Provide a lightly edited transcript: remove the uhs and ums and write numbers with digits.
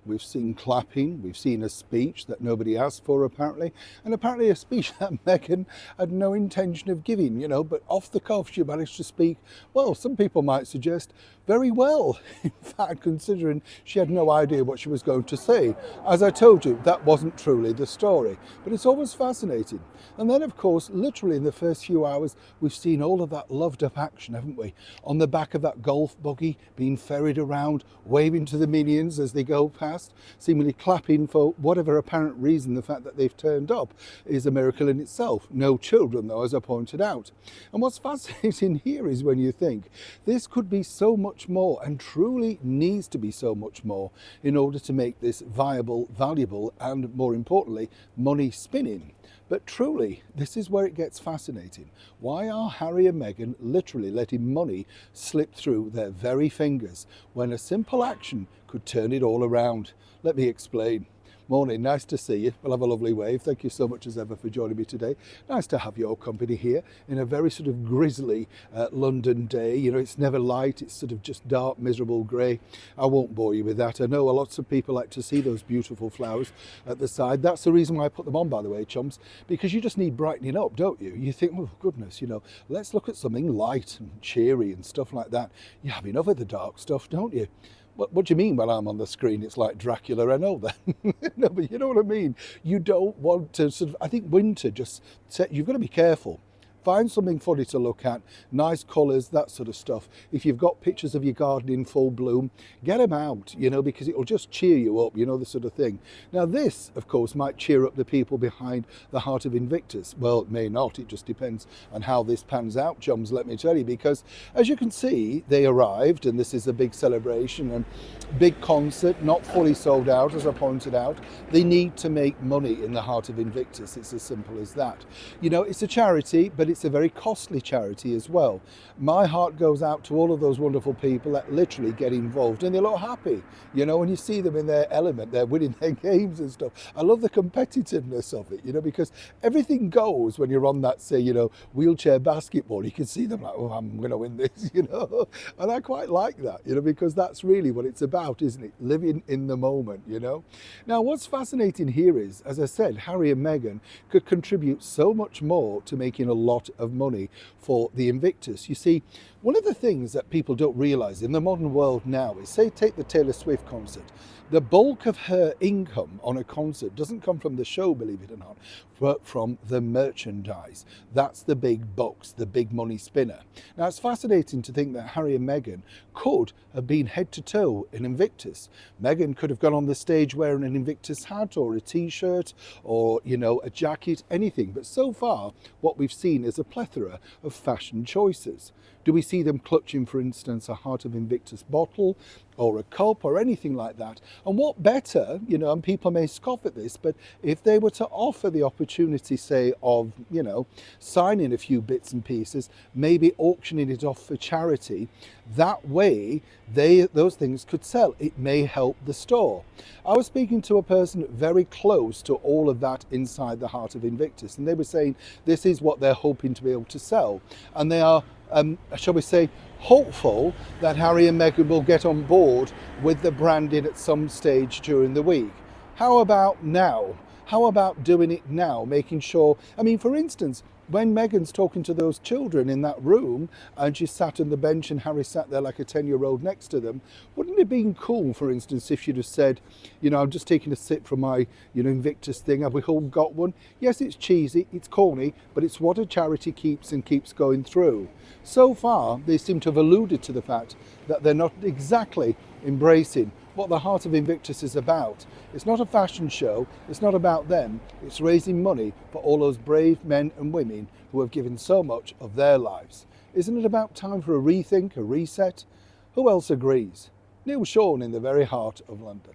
we've seen clapping, we've seen a speech that nobody asked for apparently, and apparently a speech that Meghan had no intention of giving, but off the cuff she managed to speak, well, some people might suggest, very well. In fact, considering she had no idea what she was going to say. As I told you, that wasn't truly the story, but it's always fascinating. And then, of course, literally in the first few hours, we've seen all of that loved up action, haven't we? On the back of that golf buggy, being ferried around, waving to the minions as they go past, seemingly clapping for whatever apparent reason. The fact that they've turned up is a miracle in itself. No children, though, as I pointed out. And what's fascinating here is when you think this could be so much more, and truly needs to be so much more, in order to make this viable, valuable, and more importantly, money spinning. But truly, this is where it gets fascinating. Why are Harry and Meghan literally letting money slip through their very fingers when a simple action could turn it all around? Let me explain. Morning, nice to see you. We'll have a lovely wave. Thank you so much as ever for joining me today. Nice to have your company here in a very sort of grisly London day. It's never light, it's sort of just dark, miserable grey. I won't bore you with that. I know lots of people like to see those beautiful flowers at the side. That's the reason why I put them on, by the way, chums, because you just need brightening up, don't you? You think, oh goodness, let's look at something light and cheery and stuff like that. You have enough of the dark stuff, don't you? What do you mean when I'm on the screen it's like Dracula? I know that. No, but you know what I mean? You don't want to I think winter you've got to be careful. Find something funny to look at, nice colours, that sort of stuff. If you've got pictures of your garden in full bloom, get them out, because it'll just cheer you up, the sort of thing. Now this, of course, might cheer up the people behind the Heart of Invictus. Well, it may not, it just depends on how this pans out, chums, let me tell you, because as you can see, they arrived, and this is a big celebration and big concert, not fully sold out, as I pointed out. They need to make money in the Heart of Invictus, it's as simple as that. It's a charity, but it's a very costly charity as well. My heart goes out to all of those wonderful people that literally get involved, and they look happy, when you see them in their element, they're winning their games and stuff. I love the competitiveness of it, because everything goes when you're on that, say, wheelchair basketball. You can see them like, oh, I'm going to win this, and I quite like that, because that's really what it's about, isn't it? Living in the moment, Now, what's fascinating here is, as I said, Harry and Meghan could contribute so much more to making a lot of money for the Invictus. You see, one of the things that people don't realise in the modern world now is, say, take the Taylor Swift concert. The bulk of her income on a concert doesn't come from the show, believe it or not, but from the merchandise. That's the big bucks, the big money spinner. Now, it's fascinating to think that Harry and Meghan could have been head to toe in Invictus. Meghan could have gone on the stage wearing an Invictus hat or a t-shirt or, a jacket, anything. But so far, what we've seen is a plethora of fashion choices. Do we see them clutching, for instance, a Heart of Invictus bottle or a cup or anything like that? And what better, and people may scoff at this, but if they were to offer the opportunity, say, of, signing a few bits and pieces, maybe auctioning it off for charity, that way those things could sell. It may help the store. I was speaking to a person very close to all of that inside the Heart of Invictus, and they were saying this is what they're hoping to be able to sell. And they are, shall we say, hopeful that Harry and Meghan will get on board with the branding at some stage during the week. How about now? How about doing it now, making sure, for instance, when Meghan's talking to those children in that room and she sat on the bench and Harry sat there like a 10-year-old next to them, wouldn't it have been cool, for instance, if she'd have said, I'm just taking a sip from my, Invictus thing. Have we all got one? Yes, it's cheesy, it's corny, but it's what a charity keeps and keeps going through. So far, they seem to have alluded to the fact that they're not exactly embracing what the Heart of Invictus is about. It's not a fashion show, it's not about them, it's raising money for all those brave men and women who have given so much of their lives. Isn't it about time for a rethink, a reset? Who else agrees? Neil Sean in the very heart of London.